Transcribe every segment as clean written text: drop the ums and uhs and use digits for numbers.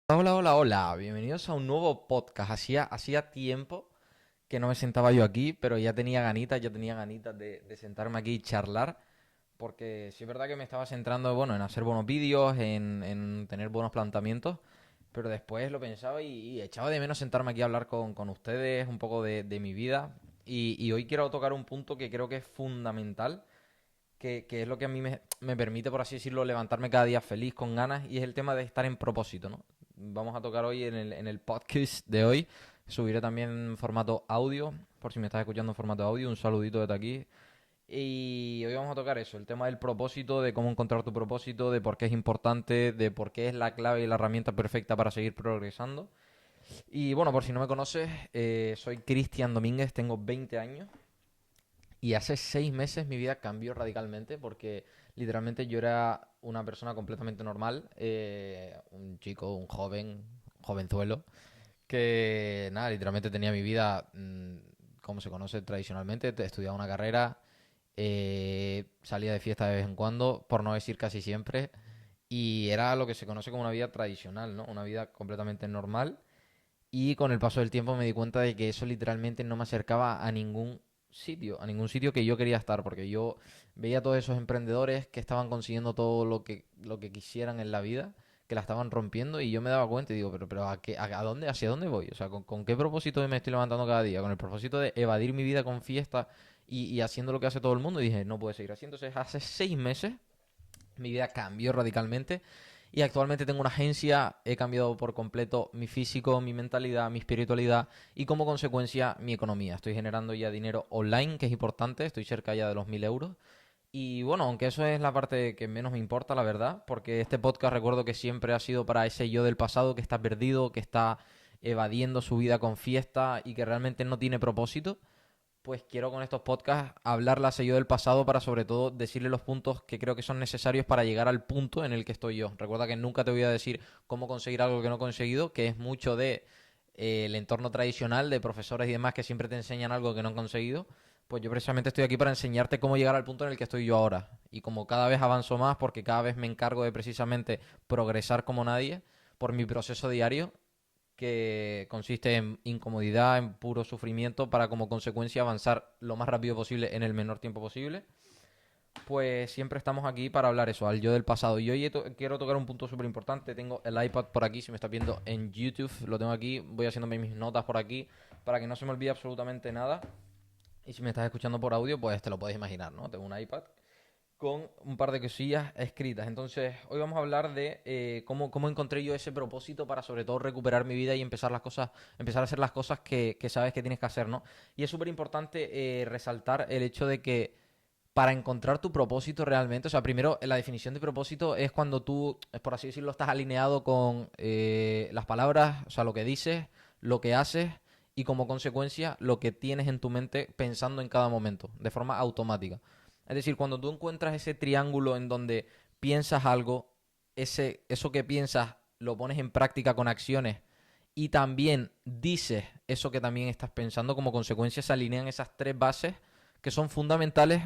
Hola, hola, hola, bienvenidos a un nuevo podcast. Hacía tiempo que no me sentaba yo aquí, pero ya tenía ganitas de sentarme aquí y charlar, porque sí es verdad que me estaba centrando, bueno, en hacer buenos vídeos, en tener buenos planteamientos, pero después lo pensaba y echaba de menos sentarme aquí a hablar con ustedes un poco de mi vida. Y hoy quiero tocar un punto que creo que es fundamental, que es lo que a mí me permite, por así decirlo, levantarme cada día feliz, con ganas, y es el tema de estar en propósito, ¿no? Vamos a tocar hoy en el podcast de hoy. Subiré también en formato audio, por si me estás escuchando en formato audio, un saludito desde aquí. Y hoy vamos a tocar eso, el tema del propósito, de cómo encontrar tu propósito, de por qué es importante, de por qué es la clave y la herramienta perfecta para seguir progresando. Y bueno, por si no me conoces, soy Cristian Domínguez, tengo 20 años. Y hace 6 meses mi vida cambió radicalmente porque literalmente yo era una persona completamente normal, un chico, un joven, jovenzuelo, que nada, literalmente tenía mi vida como se conoce tradicionalmente, estudiaba una carrera, salía de fiesta de vez en cuando, por no decir casi siempre, y era lo que se conoce como una vida tradicional, ¿no? Una vida completamente normal y con el paso del tiempo me di cuenta de que eso literalmente no me acercaba a ningún sitio que yo quería estar, porque yo veía a todos esos emprendedores que estaban consiguiendo todo lo que quisieran en la vida, que la estaban rompiendo, y yo me daba cuenta y digo, pero ¿a dónde, hacia dónde voy? O sea, ¿con qué propósito me estoy levantando cada día? Con el propósito de evadir mi vida con fiesta y haciendo lo que hace todo el mundo, y dije, no puede seguir así. Entonces, hace 6 meses mi vida cambió radicalmente y actualmente tengo una agencia, he cambiado por completo mi físico, mi mentalidad, mi espiritualidad y como consecuencia mi economía. Estoy generando ya dinero online, que es importante, estoy cerca ya de los 1.000 euros. Y bueno, aunque eso es la parte que menos me importa, la verdad, porque este podcast recuerdo que siempre ha sido para ese yo del pasado que está perdido, que está evadiendo su vida con fiesta y que realmente no tiene propósito. Pues quiero con estos podcasts hablarle a ese yo del pasado para sobre todo decirle los puntos que creo que son necesarios para llegar al punto en el que estoy yo. Recuerda que nunca te voy a decir cómo conseguir algo que no he conseguido, que es mucho de el entorno tradicional de profesores y demás que siempre te enseñan algo que no han conseguido. Pues yo precisamente estoy aquí para enseñarte cómo llegar al punto en el que estoy yo ahora. Y como cada vez avanzo más, porque cada vez me encargo de precisamente progresar como nadie por mi proceso diario, que consiste en incomodidad, en puro sufrimiento, para como consecuencia avanzar lo más rápido posible en el menor tiempo posible, pues siempre estamos aquí para hablar eso, al yo del pasado. Y hoy quiero tocar un punto súper importante. Tengo el iPad por aquí, si me estás viendo en YouTube, lo tengo aquí, voy haciéndome mis notas por aquí, para que no se me olvide absolutamente nada. Y si me estás escuchando por audio, pues te lo puedes imaginar, ¿no? Tengo un iPad con un par de cosillas escritas. Entonces, hoy vamos a hablar de cómo encontré yo ese propósito para sobre todo recuperar mi vida y empezar a hacer las cosas que sabes que tienes que hacer, ¿no? Y es súper importante resaltar el hecho de que para encontrar tu propósito realmente, o sea, primero la definición de propósito es cuando tú, por así decirlo, estás alineado con las palabras, o sea, lo que dices, lo que haces y como consecuencia lo que tienes en tu mente pensando en cada momento, de forma automática. Es decir, cuando tú encuentras ese triángulo en donde piensas algo, eso que piensas lo pones en práctica con acciones y también dices eso que también estás pensando, como consecuencia se alinean esas tres bases que son fundamentales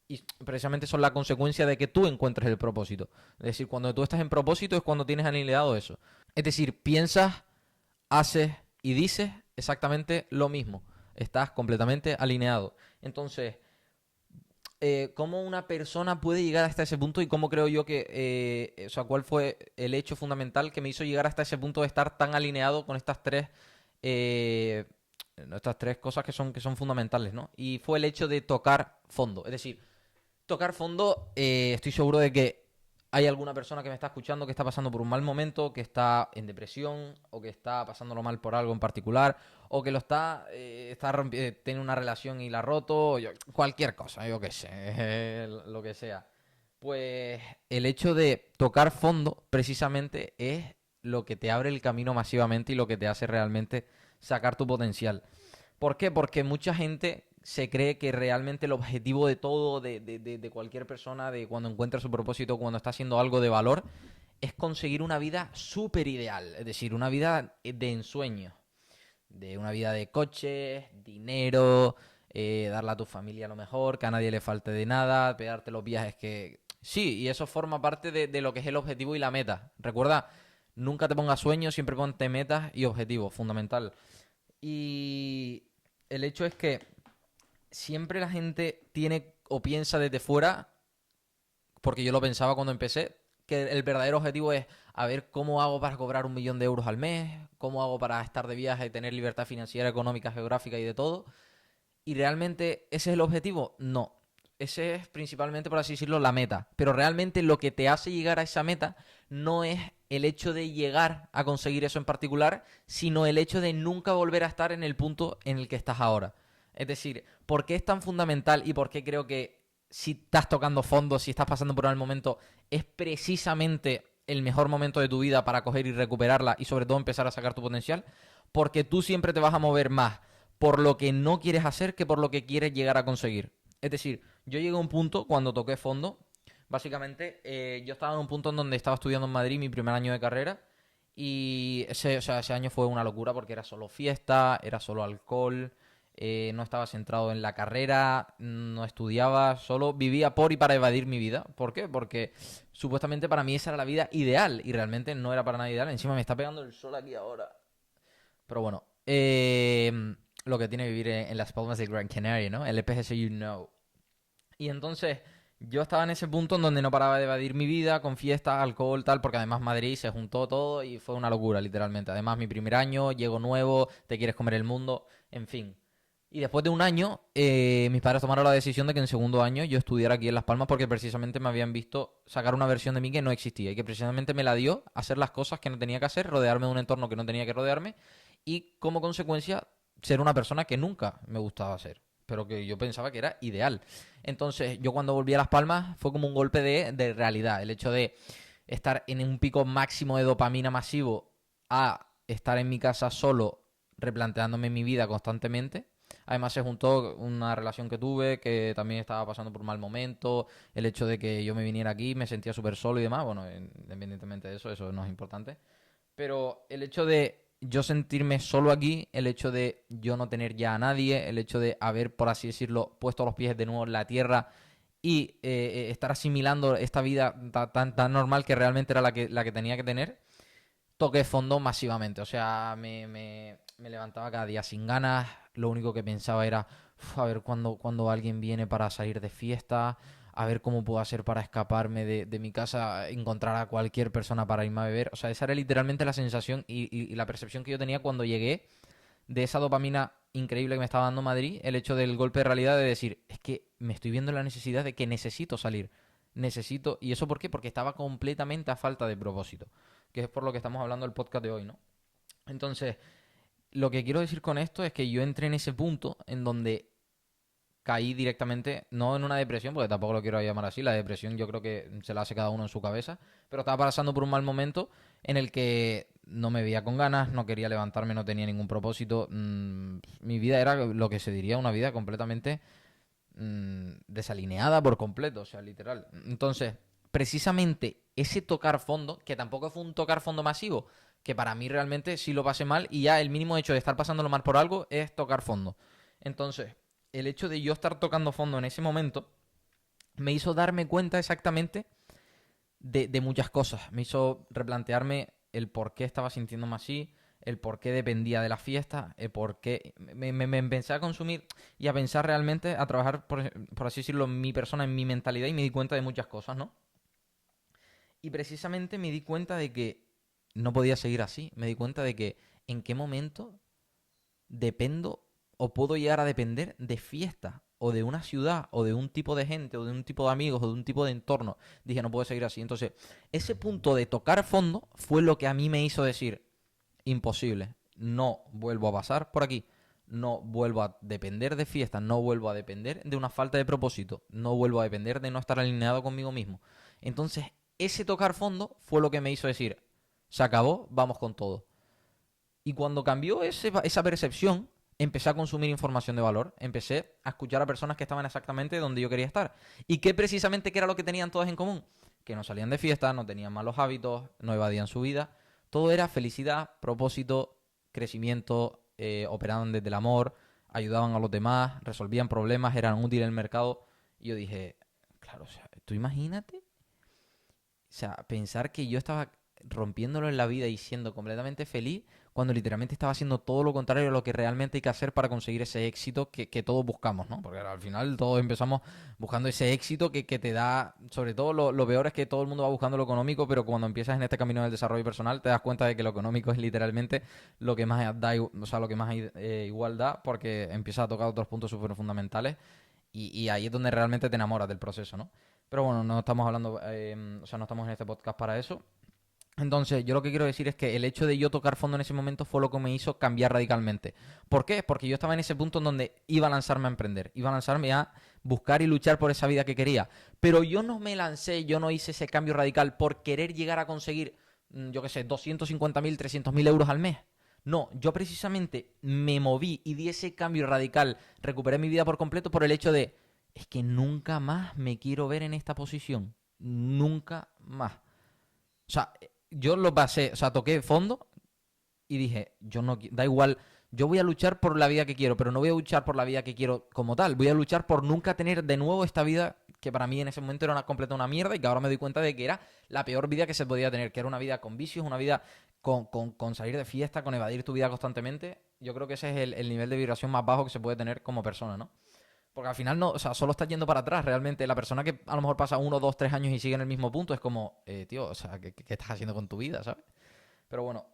y precisamente son la consecuencia de que tú encuentres el propósito. Es decir, cuando tú estás en propósito es cuando tienes alineado eso. Es decir, piensas, haces y dices exactamente lo mismo. Estás completamente alineado. Entonces, cómo una persona puede llegar hasta ese punto y cómo creo yo o sea, cuál fue el hecho fundamental que me hizo llegar hasta ese punto de estar tan alineado con eh, estas tres cosas que son fundamentales, ¿no? Y fue el hecho de tocar fondo. Es decir, tocar fondo, estoy seguro de que hay alguna persona que me está escuchando que está pasando por un mal momento, que está en depresión o que está pasándolo mal por algo en particular o que tiene una relación y la ha roto, cualquier cosa, yo qué sé, lo que sea. Pues el hecho de tocar fondo precisamente es lo que te abre el camino masivamente y lo que te hace realmente sacar tu potencial. ¿Por qué? Porque mucha gente se cree que realmente el objetivo de todo, de cualquier persona, de cuando encuentra su propósito, cuando está haciendo algo de valor, es conseguir una vida súper ideal. Es decir, una vida de ensueño. De una vida de coches, dinero, darle a tu familia lo mejor, que a nadie le falte de nada, pegarte los viajes que... Sí, y eso forma parte de lo que es el objetivo y la meta. Recuerda, Nunca te pongas sueños, siempre ponte metas y objetivos, fundamental. Y el hecho es que siempre la gente tiene o piensa desde fuera, porque yo lo pensaba cuando empecé, que el verdadero objetivo es a ver cómo hago para cobrar 1 millón de euros al mes, cómo hago para estar de viaje, tener libertad financiera, económica, geográfica y de todo. ¿Y realmente ese es el objetivo? No. Ese es principalmente, por así decirlo, la meta. Pero realmente lo que te hace llegar a esa meta no es el hecho de llegar a conseguir eso en particular, sino el hecho de nunca volver a estar en el punto en el que estás ahora. Es decir, ¿por qué es tan fundamental y por qué creo que si estás tocando fondo, si estás pasando por un mal momento, es precisamente el mejor momento de tu vida para coger y recuperarla y sobre todo empezar a sacar tu potencial? Porque tú siempre te vas a mover más por lo que no quieres hacer que por lo que quieres llegar a conseguir. Es decir, yo llegué a un punto cuando toqué fondo, básicamente yo estaba en un punto en donde estaba estudiando en Madrid mi primer año de carrera y ese año fue una locura porque era solo fiesta, era solo alcohol, no estaba centrado en la carrera, no estudiaba, solo vivía por y para evadir mi vida. ¿Por qué? Porque supuestamente para mí esa era la vida ideal y realmente no era para nada ideal. Encima me está pegando el sol aquí ahora. Pero bueno, lo que tiene vivir en Las Palmas de Gran Canaria, ¿no? El EPGC You Know. Y entonces yo estaba en ese punto en donde no paraba de evadir mi vida con fiestas, alcohol, tal, porque además Madrid se juntó todo y fue una locura, literalmente. Además, mi primer año, llego nuevo, te quieres comer el mundo, en fin. Y después de un año, mis padres tomaron la decisión de que en segundo año yo estudiara aquí en Las Palmas porque precisamente me habían visto sacar una versión de mí que no existía y que precisamente me la dio hacer las cosas que no tenía que hacer, rodearme de un entorno que no tenía que rodearme y como consecuencia ser una persona que nunca me gustaba ser, pero que yo pensaba que era ideal. Entonces yo cuando volví a Las Palmas fue como un golpe de realidad, el hecho de estar en un pico máximo de dopamina masivo a estar en mi casa solo replanteándome mi vida constantemente. Además se juntó una relación que tuve que también estaba pasando por un mal momento, el hecho de que yo me viniera aquí, me sentía súper solo y demás, bueno, independientemente de eso, eso no es importante. Pero el hecho de yo sentirme solo aquí, el hecho de yo no tener ya a nadie, el hecho de haber, por así decirlo, puesto los pies de nuevo en la tierra y estar asimilando esta vida tan normal que realmente era la que tenía que tener, toqué fondo masivamente. O sea, me levantaba cada día sin ganas. Lo único que pensaba era, a ver cuándo alguien viene para salir de fiesta, a ver cómo puedo hacer para escaparme de mi casa, encontrar a cualquier persona para irme a beber. O sea, esa era literalmente la sensación y la percepción que yo tenía cuando llegué de esa dopamina increíble que me estaba dando Madrid, el hecho del golpe de realidad de decir, es que me estoy viendo la necesidad de que necesito salir. Necesito. ¿Y eso por qué? Porque estaba completamente a falta de propósito. Que es por lo que estamos hablando del podcast de hoy, ¿no? Entonces, lo que quiero decir con esto es que yo entré en ese punto en donde caí directamente, no en una depresión, porque tampoco lo quiero llamar así, la depresión yo creo que se la hace cada uno en su cabeza, pero estaba pasando por un mal momento en el que no me veía con ganas, no quería levantarme, no tenía ningún propósito. Mi vida era lo que se diría una vida completamente desalineada por completo, o sea, literal. Entonces, precisamente ese tocar fondo, que tampoco fue un tocar fondo masivo, que para mí realmente sí lo pasé mal y ya el mínimo hecho de estar pasándolo mal por algo es tocar fondo. Entonces, el hecho de yo estar tocando fondo en ese momento me hizo darme cuenta exactamente de muchas cosas. Me hizo replantearme el por qué estaba sintiéndome así, el por qué dependía de la fiesta, el por qué... Me empecé a consumir y a pensar realmente, a trabajar, por así decirlo, en mi persona, en mi mentalidad y me di cuenta de muchas cosas, ¿no? Y precisamente me di cuenta de que no podía seguir así. Me di cuenta de que en qué momento dependo o puedo llegar a depender de fiesta o de una ciudad o de un tipo de gente o de un tipo de amigos o de un tipo de entorno. Dije, no puedo seguir así. Entonces, ese punto de tocar fondo fue lo que a mí me hizo decir, imposible, no vuelvo a pasar por aquí. No vuelvo a depender de fiestas, no vuelvo a depender de una falta de propósito, no vuelvo a depender de no estar alineado conmigo mismo. Entonces, ese tocar fondo fue lo que me hizo decir, se acabó, vamos con todo. Y cuando cambió esa percepción, empecé a consumir información de valor. Empecé a escuchar a personas que estaban exactamente donde yo quería estar. ¿Y qué precisamente qué era lo que tenían todas en común? Que no salían de fiesta, no tenían malos hábitos, no evadían su vida. Todo era felicidad, propósito, crecimiento, operaban desde el amor, ayudaban a los demás, resolvían problemas, eran útiles en el mercado. Y yo dije, claro, o sea, tú imagínate, o sea, pensar que yo estaba rompiéndolo en la vida y siendo completamente feliz, cuando literalmente estaba haciendo todo lo contrario a lo que realmente hay que hacer para conseguir ese éxito que todos buscamos, ¿no? Porque al final todos empezamos buscando ese éxito que te da, sobre todo lo peor es que todo el mundo va buscando lo económico, pero cuando empiezas en este camino del desarrollo personal te das cuenta de que lo económico es literalmente lo que más da, o sea, lo que más igual da, porque empiezas a tocar otros puntos súper fundamentales y ahí es donde realmente te enamoras del proceso, ¿no? Pero bueno, no estamos hablando, o sea, no estamos en este podcast para eso. Entonces, yo lo que quiero decir es que el hecho de yo tocar fondo en ese momento fue lo que me hizo cambiar radicalmente. ¿Por qué? Porque yo estaba en ese punto en donde iba a lanzarme a emprender, iba a lanzarme a buscar y luchar por esa vida que quería. Pero yo no me lancé, yo no hice ese cambio radical por querer llegar a conseguir, yo qué sé, 250.000, 300.000 euros al mes. No, yo precisamente me moví y di ese cambio radical, recuperé mi vida por completo por el hecho de, es que nunca más me quiero ver en esta posición. Nunca más. O sea, yo lo pasé, o sea, toqué fondo y dije, yo no, da igual, yo voy a luchar por la vida que quiero, pero no voy a luchar por la vida que quiero como tal, voy a luchar por nunca tener de nuevo esta vida que para mí en ese momento era una completa una mierda y que ahora me doy cuenta de que era la peor vida que se podía tener, que era una vida con vicios, una vida con salir de fiesta, con evadir tu vida constantemente. Yo creo que ese es el nivel de vibración más bajo que se puede tener como persona, ¿no? Porque al final no, o sea, solo estás yendo para atrás. Realmente la persona que a lo mejor pasa 1, 2, 3 años y sigue en el mismo punto es como, tío, o sea, ¿qué estás haciendo con tu vida, ¿sabes? Pero bueno,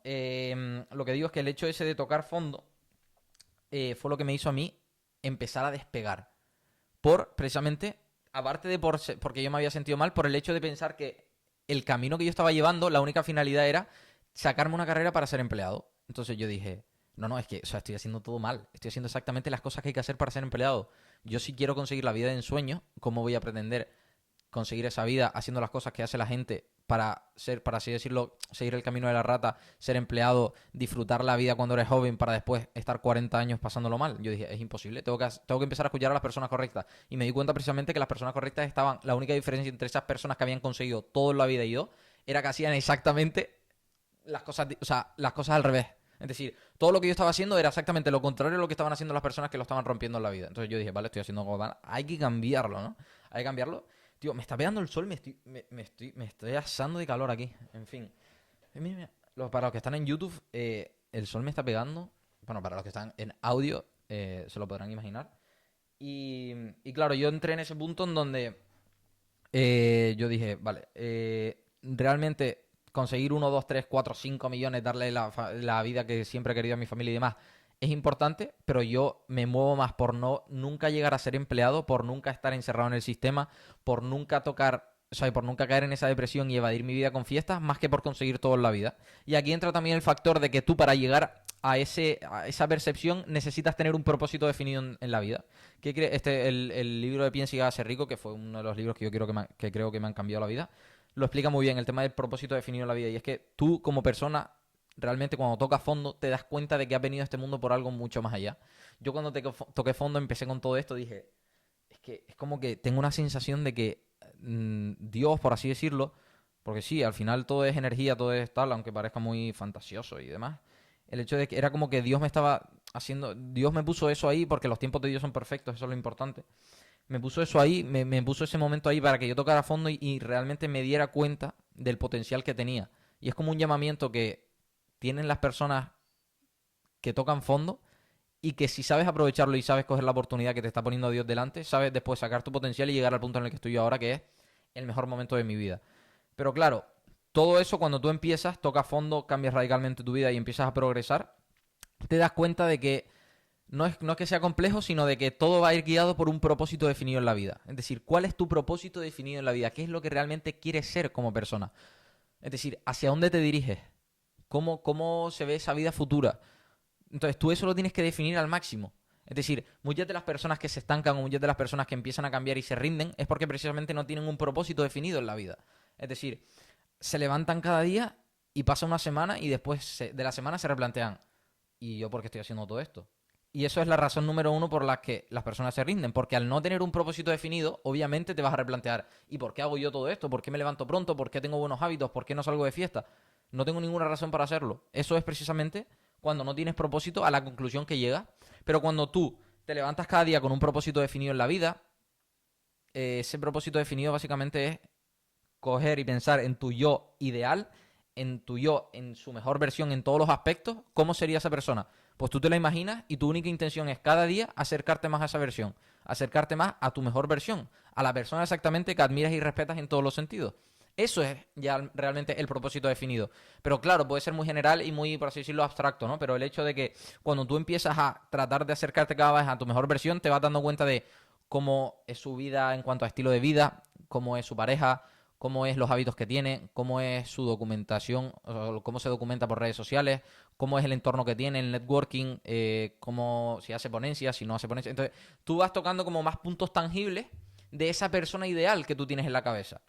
lo que digo es que el hecho ese de tocar fondo fue lo que me hizo a mí empezar a despegar. Por, precisamente, aparte de porque yo me había sentido mal, por el hecho de pensar que el camino que yo estaba llevando, la única finalidad era sacarme una carrera para ser empleado. Entonces yo dije, no, no, es que, o sea, estoy haciendo todo mal. Estoy haciendo exactamente las cosas que hay que hacer para ser empleado. Yo si quiero conseguir la vida de ensueño, ¿cómo voy a pretender conseguir esa vida haciendo las cosas que hace la gente para ser, para así decirlo, seguir el camino de la rata, ser empleado, disfrutar la vida cuando eres joven para después estar 40 años pasándolo mal? Yo dije, es imposible, tengo que empezar a escuchar a las personas correctas. Y me di cuenta precisamente que las personas correctas estaban, la única diferencia entre esas personas que habían conseguido todo en la vida y yo, era que hacían exactamente las cosas, o sea, las cosas al revés. Es decir, todo lo que yo estaba haciendo era exactamente lo contrario de lo que estaban haciendo las personas que lo estaban rompiendo en la vida. Entonces yo dije, vale, estoy haciendo algo mal, hay que cambiarlo, ¿no? Hay que cambiarlo. Tío, me está pegando el sol, me estoy asando de calor aquí. En fin. Mira, mira. Para los que están en YouTube, el sol me está pegando. Bueno, para los que están en audio, se lo podrán imaginar. Y claro, yo entré en ese punto en donde yo dije, vale, realmente conseguir 1, 2, 3, 4, 5 millones, darle la vida que siempre he querido a mi familia y demás, es importante, pero yo me muevo más por no nunca llegar a ser empleado, por nunca estar encerrado en el sistema, por nunca tocar, o sea, por nunca caer en esa depresión y evadir mi vida con fiestas, más que por conseguir todo en la vida. Y aquí entra también el factor de que tú para llegar a esa percepción necesitas tener un propósito definido en la vida. El libro de Piensa y hágase rico, que fue uno de los libros que yo quiero que creo que me han cambiado la vida, lo explica muy bien el tema del propósito definido en la vida. Y es que tú como persona, realmente cuando tocas fondo, te das cuenta de que has venido a este mundo por algo mucho más allá. Yo cuando toqué fondo, empecé con todo esto, dije, es que es como que tengo una sensación de que Dios, por así decirlo, porque sí, al final todo es energía, todo es tal, aunque parezca muy fantasioso y demás. El hecho de que era como que Dios me estaba haciendo, Dios me puso eso ahí porque los tiempos de Dios son perfectos, eso es lo importante. Me puso eso ahí, me puso ese momento ahí para que yo tocara a fondo y realmente me diera cuenta del potencial que tenía. Y es como un llamamiento que tienen las personas que tocan fondo y que si sabes aprovecharlo y sabes coger la oportunidad que te está poniendo Dios delante, sabes después sacar tu potencial y llegar al punto en el que estoy yo ahora, que es el mejor momento de mi vida. Pero claro, todo eso cuando tú empiezas, tocas fondo, cambias radicalmente tu vida y empiezas a progresar, te das cuenta de que no es que sea complejo, sino de que todo va a ir guiado por un propósito definido en la vida. Es decir, ¿cuál es tu propósito definido en la vida? ¿Qué es lo que realmente quieres ser como persona? Es decir, ¿hacia dónde te diriges? ¿Cómo se ve esa vida futura? Entonces tú eso lo tienes que definir al máximo. Es decir, muchas de las personas que se estancan o muchas de las personas que empiezan a cambiar y se rinden es porque precisamente no tienen un propósito definido en la vida. Es decir, se levantan cada día y pasa una semana y después de la semana se replantean, ¿y yo por qué estoy haciendo todo esto? Y eso es la razón número uno por la que las personas se rinden. Porque al no tener un propósito definido, obviamente te vas a replantear, ¿y por qué hago yo todo esto? ¿Por qué me levanto pronto? ¿Por qué tengo buenos hábitos? ¿Por qué no salgo de fiesta? No tengo ninguna razón para hacerlo. Eso es precisamente cuando no tienes propósito a la conclusión que llegas. Pero cuando tú te levantas cada día con un propósito definido en la vida, ese propósito definido básicamente es coger y pensar en tu yo ideal, en tu yo, en su mejor versión en todos los aspectos, ¿cómo sería esa persona? Pues tú te la imaginas y tu única intención es cada día acercarte más a esa versión, acercarte más a tu mejor versión, a la persona exactamente que admiras y respetas en todos los sentidos. Eso es ya realmente el propósito definido. Pero claro, puede ser muy general y muy, por así decirlo, abstracto, ¿no? Pero el hecho de que cuando tú empiezas a tratar de acercarte cada vez a tu mejor versión, te vas dando cuenta de cómo es su vida en cuanto a estilo de vida, cómo es su pareja, cómo es los hábitos que tiene, cómo es su documentación, o cómo se documenta por redes sociales, cómo es el entorno que tiene, el networking, cómo si hace ponencias, si no hace ponencias. Entonces, tú vas tocando como más puntos tangibles de esa persona ideal que tú tienes en la cabeza.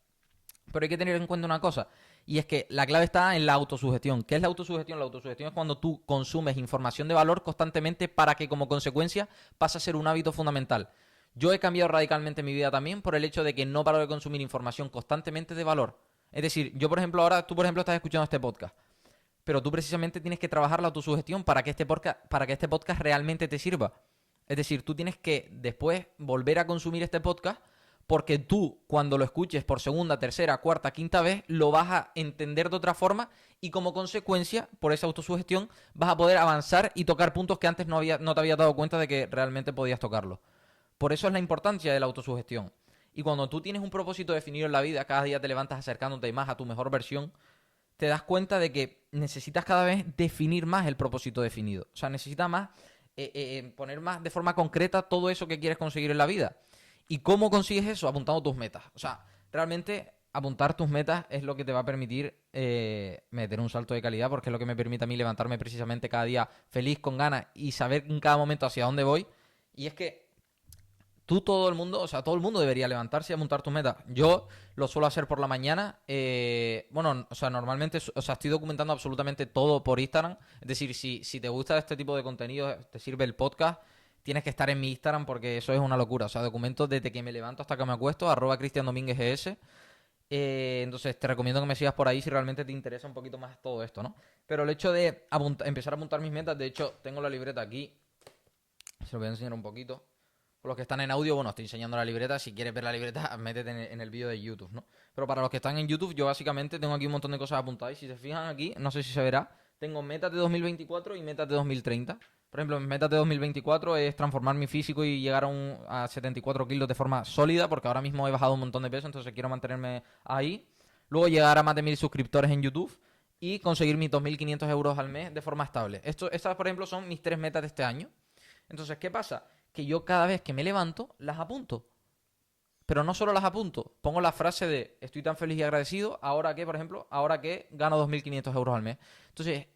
Pero hay que tener en cuenta una cosa, y es que la clave está en la autosugestión. ¿Qué es la autosugestión? La autosugestión es cuando tú consumes información de valor constantemente para que como consecuencia pase a ser un hábito fundamental. Yo he cambiado radicalmente mi vida también por el hecho de que no paro de consumir información constantemente de valor. Es decir, yo por ejemplo ahora, tú por ejemplo estás escuchando este podcast, pero tú precisamente tienes que trabajar la autosugestión para que este podcast realmente te sirva. Es decir, tú tienes que después volver a consumir este podcast porque tú, cuando lo escuches por segunda, tercera, cuarta, quinta vez, lo vas a entender de otra forma y como consecuencia, por esa autosugestión, vas a poder avanzar y tocar puntos que antes no te habías dado cuenta de que realmente podías tocarlos. Por eso es la importancia de la autosugestión. Y cuando tú tienes un propósito definido en la vida, cada día te levantas acercándote más a tu mejor versión, te das cuenta de que necesitas cada vez definir más el propósito definido. O sea, necesitas más poner más de forma concreta todo eso que quieres conseguir en la vida. ¿Y cómo consigues eso? Apuntando tus metas. O sea, realmente apuntar tus metas es lo que te va a permitir meter un salto de calidad, porque es lo que me permite a mí levantarme precisamente cada día feliz, con ganas y saber en cada momento hacia dónde voy. Y es que todo el mundo, o sea, todo el mundo debería levantarse y apuntar tus metas. Yo lo suelo hacer por la mañana. Bueno, o sea, normalmente, o sea, estoy documentando absolutamente todo por Instagram. Es decir, si te gusta este tipo de contenido, te sirve el podcast, tienes que estar en mi Instagram porque eso es una locura. O sea, documento desde que me levanto hasta que me acuesto, @CristianDomínguezES. Entonces te recomiendo que me sigas por ahí si realmente te interesa un poquito más todo esto, ¿no? Pero el hecho de empezar a apuntar mis metas, de hecho, tengo la libreta aquí. Se lo voy a enseñar un poquito. Por los que están en audio, bueno, estoy enseñando la libreta. Si quieres ver la libreta, métete en el vídeo de YouTube, ¿no? Pero para los que están en YouTube, yo básicamente tengo aquí un montón de cosas apuntadas. Y si se fijan aquí, no sé si se verá, tengo metas de 2024 y metas de 2030. Por ejemplo, mis metas de 2024 es transformar mi físico y llegar a 74 kilos de forma sólida, porque ahora mismo he bajado un montón de peso, entonces quiero mantenerme ahí. Luego llegar a más de 1000 suscriptores en YouTube y conseguir mis 2500 euros al mes de forma estable. Estas, por ejemplo, son mis 3 metas de este año. Entonces, ¿qué pasa? Que yo cada vez que me levanto las apunto. Pero no solo las apunto, pongo la frase de estoy tan feliz y agradecido, ahora que, por ejemplo, ahora que gano 2500 euros al mes. Entonces,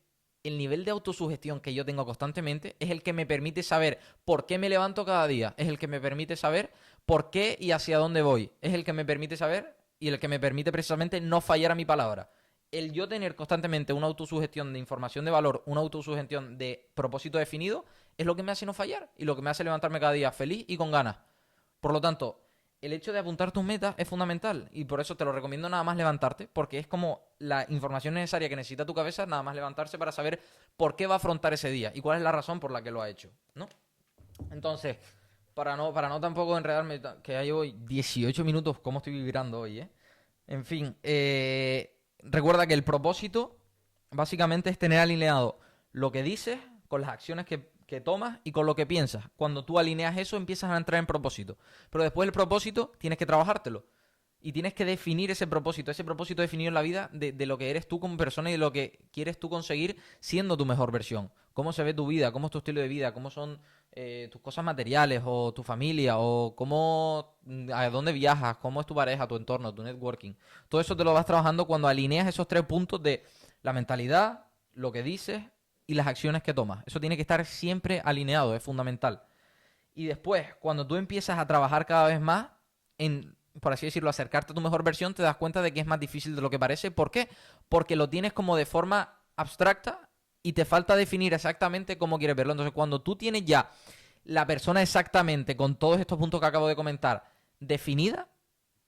el nivel de autosugestión que yo tengo constantemente es el que me permite saber por qué me levanto cada día, es el que me permite saber por qué y hacia dónde voy, es el que me permite saber y el que me permite precisamente no fallar a mi palabra. El yo tener constantemente una autosugestión de información de valor, una autosugestión de propósito definido, es lo que me hace no fallar y lo que me hace levantarme cada día feliz y con ganas. Por lo tanto, el hecho de apuntar tus metas es fundamental y por eso te lo recomiendo nada más levantarte, porque es como la información necesaria que necesita tu cabeza, nada más levantarse para saber por qué va a afrontar ese día y cuál es la razón por la que lo ha hecho, ¿no? Entonces, para no tampoco enredarme, que ya llevo 18 minutos, cómo estoy vibrando hoy, ¿eh? En fin, recuerda que el propósito básicamente es tener alineado lo que dices con las acciones que tomas y con lo que piensas. Cuando tú alineas eso, empiezas a entrar en propósito. Pero después del propósito, tienes que trabajártelo. Y tienes que definir ese propósito definido en la vida de lo que eres tú como persona y de lo que quieres tú conseguir siendo tu mejor versión. Cómo se ve tu vida, cómo es tu estilo de vida, cómo son tus cosas materiales o tu familia o a dónde viajas, cómo es tu pareja, tu entorno, tu networking. Todo eso te lo vas trabajando cuando alineas esos 3 puntos de la mentalidad, lo que dices y las acciones que tomas. Eso tiene que estar siempre alineado, es fundamental. Y después, cuando tú empiezas a trabajar cada vez más en, por así decirlo, acercarte a tu mejor versión, te das cuenta de que es más difícil de lo que parece. ¿Por qué? Porque lo tienes como de forma abstracta y te falta definir exactamente cómo quieres verlo. Entonces, cuando tú tienes ya la persona exactamente con todos estos puntos que acabo de comentar definida,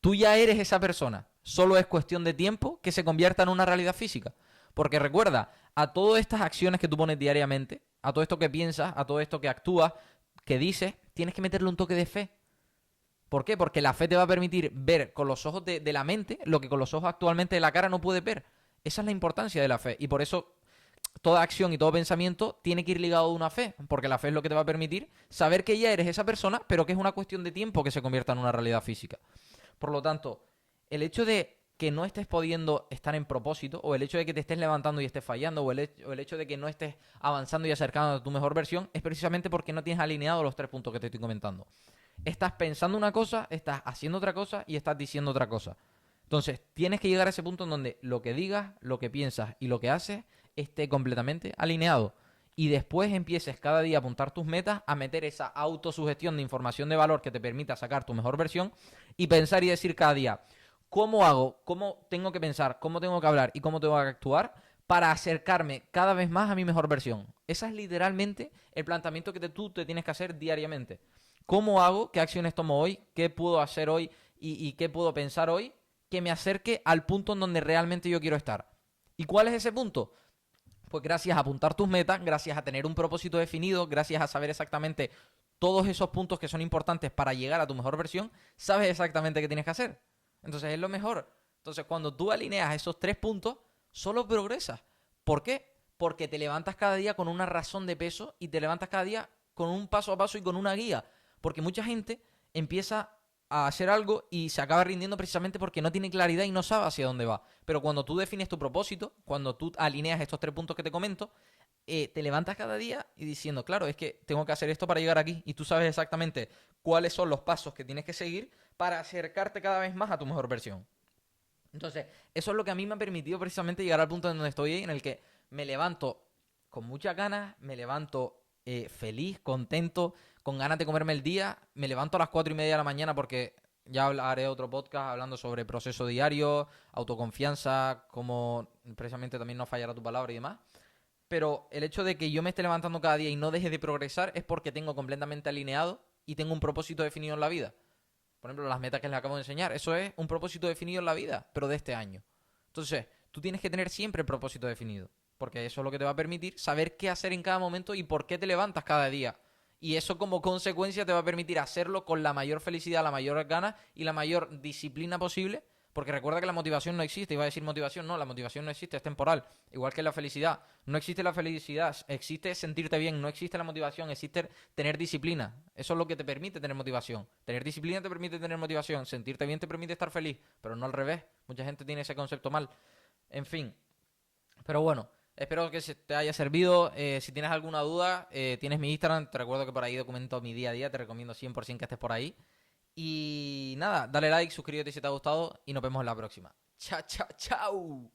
tú ya eres esa persona. Solo es cuestión de tiempo que se convierta en una realidad física. Porque recuerda, a todas estas acciones que tú pones diariamente, a todo esto que piensas, a todo esto que actúas, que dices, tienes que meterle un toque de fe. ¿Por qué? Porque la fe te va a permitir ver con los ojos de la mente lo que con los ojos actualmente de la cara no puedes ver. Esa es la importancia de la fe. Y por eso toda acción y todo pensamiento tiene que ir ligado a una fe, porque la fe es lo que te va a permitir saber que ya eres esa persona, pero que es una cuestión de tiempo que se convierta en una realidad física. Por lo tanto, el hecho de que no estés pudiendo estar en propósito, o el hecho de que te estés levantando y estés fallando, o el hecho de que no estés avanzando y acercando a tu mejor versión, es precisamente porque no tienes alineado los 3 puntos que te estoy comentando. Estás pensando una cosa, estás haciendo otra cosa y estás diciendo otra cosa. Entonces, tienes que llegar a ese punto en donde lo que digas, lo que piensas y lo que haces esté completamente alineado. Y después empieces cada día a apuntar tus metas, a meter esa autosugestión de información de valor que te permita sacar tu mejor versión y pensar y decir cada día, ¿cómo hago? ¿Cómo tengo que pensar? ¿Cómo tengo que hablar? ¿Y cómo tengo que actuar para acercarme cada vez más a mi mejor versión? Ese es literalmente el planteamiento que tú te tienes que hacer diariamente. ¿Cómo hago? ¿Qué acciones tomo hoy? ¿Qué puedo hacer hoy? ¿Y qué puedo pensar hoy? Que me acerque al punto en donde realmente yo quiero estar. ¿Y cuál es ese punto? Pues gracias a apuntar tus metas, gracias a tener un propósito definido, gracias a saber exactamente todos esos puntos que son importantes para llegar a tu mejor versión, sabes exactamente qué tienes que hacer. Entonces es lo mejor. Entonces cuando tú alineas esos 3 puntos, solo progresas. ¿Por qué? Porque te levantas cada día con una razón de peso y te levantas cada día con un paso a paso y con una guía. Porque mucha gente empieza a hacer algo y se acaba rindiendo precisamente porque no tiene claridad y no sabe hacia dónde va. Pero cuando tú defines tu propósito, cuando tú alineas estos 3 puntos que te comento, te levantas cada día y diciendo, claro, es que tengo que hacer esto para llegar aquí. Y tú sabes exactamente cuáles son los pasos que tienes que seguir para acercarte cada vez más a tu mejor versión. Entonces, eso es lo que a mí me ha permitido precisamente llegar al punto en donde estoy, en el que me levanto con muchas ganas, me levanto feliz, contento, con ganas de comerme el día, me levanto a las 4:30 de la mañana porque ya haré otro podcast hablando sobre proceso diario, autoconfianza, cómo precisamente también no fallará tu palabra y demás. Pero el hecho de que yo me esté levantando cada día y no deje de progresar es porque tengo completamente alineado y tengo un propósito definido en la vida. Por ejemplo, las metas que les acabo de enseñar. Eso es un propósito definido en la vida, pero de este año. Entonces, tú tienes que tener siempre el propósito definido. Porque eso es lo que te va a permitir saber qué hacer en cada momento y por qué te levantas cada día. Y eso como consecuencia te va a permitir hacerlo con la mayor felicidad, la mayor ganas y la mayor disciplina posible. Porque recuerda que la motivación no existe. Iba a decir motivación, no, la motivación no existe, es temporal. Igual que la felicidad. No existe la felicidad, existe sentirte bien, no existe la motivación, existe tener disciplina. Eso es lo que te permite tener motivación. Tener disciplina te permite tener motivación. Sentirte bien te permite estar feliz, pero no al revés. Mucha gente tiene ese concepto mal. En fin, pero bueno, espero que te haya servido. Si tienes alguna duda, tienes mi Instagram. Te recuerdo que por ahí documento mi día a día. Te recomiendo 100% que estés por ahí. Y nada, dale like, suscríbete si te ha gustado y nos vemos en la próxima. Chao, chao, chao.